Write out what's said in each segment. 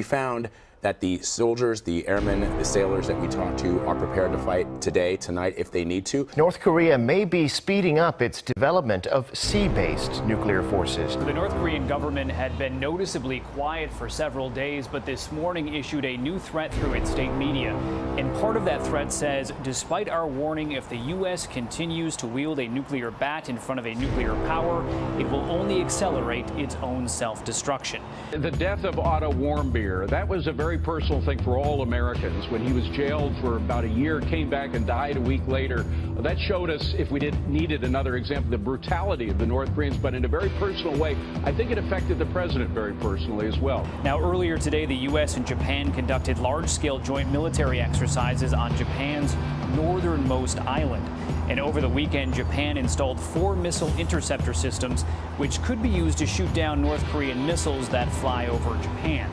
we found that the soldiers, the airmen, the sailors that we talked to are prepared to fight today, tonight, if they need to. North Korea may be speeding up its development of sea-based nuclear forces. The North Korean government had been noticeably quiet for several days, but this morning issued a new threat through its state media. And part of that threat says, despite our warning, if the U.S. continues to wield a nuclear bat in front of a nuclear power, it will only accelerate its own self-destruction. The death of Otto Warmbier, that was a very personal thing for all Americans. When he was jailed for about a year, came back and died a week later, that showed us, if we needed another example, the brutality of the North Koreans, but in a very personal way. I think it affected the president very personally as well. Now, earlier today, the U.S. and Japan conducted large-scale joint military exercises on Japan's northernmost island. And over the weekend, Japan installed 4 missile interceptor systems, which could be used to shoot down North Korean missiles that fly over Japan.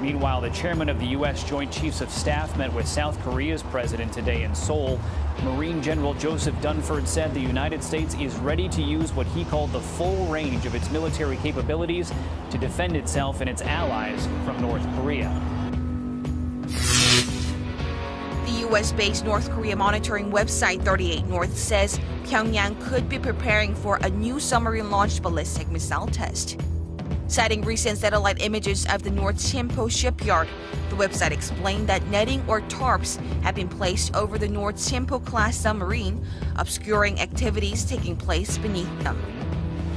Meanwhile, the chairman of the U.S. Joint Chiefs of Staff met with South Korea's president today in Seoul. Marine General Joseph Dunford said the United States is ready to use what he called the full range of its military capabilities to defend itself and its allies from North Korea. The U.S.-based North Korea monitoring website 38 North says Pyongyang could be preparing for a new submarine-launched ballistic missile test. Citing recent satellite images of the North Simpo shipyard, the website explained that netting or tarps have been placed over the North Simpo-class submarine, obscuring activities taking place beneath them.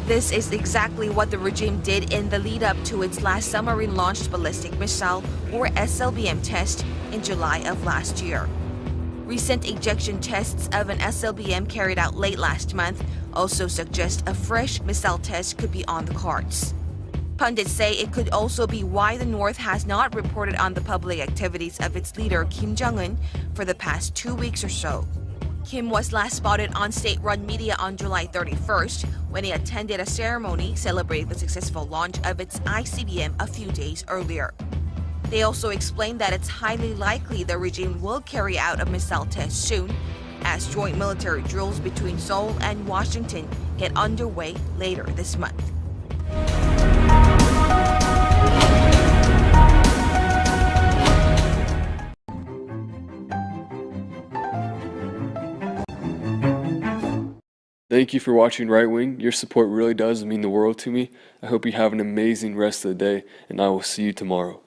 This is exactly what the regime did in the lead-up to its last submarine-launched ballistic missile, or SLBM, test in July of last year. Recent ejection tests of an SLBM carried out late last month also suggest a fresh missile test could be on the cards. Pundits say it could also be why the North has not reported on the public activities of its leader Kim Jong-un for the past 2 weeks or so. Kim was last spotted on state-run media on July 31st when he attended a ceremony celebrating the successful launch of its ICBM a few days earlier. They also explained that it's highly likely the regime will carry out a missile test soon, as joint military drills between Seoul and Washington get underway later this month. Thank you for watching Right Wing. Your support really does mean the world to me. I hope you have an amazing rest of the day, and I will see you tomorrow.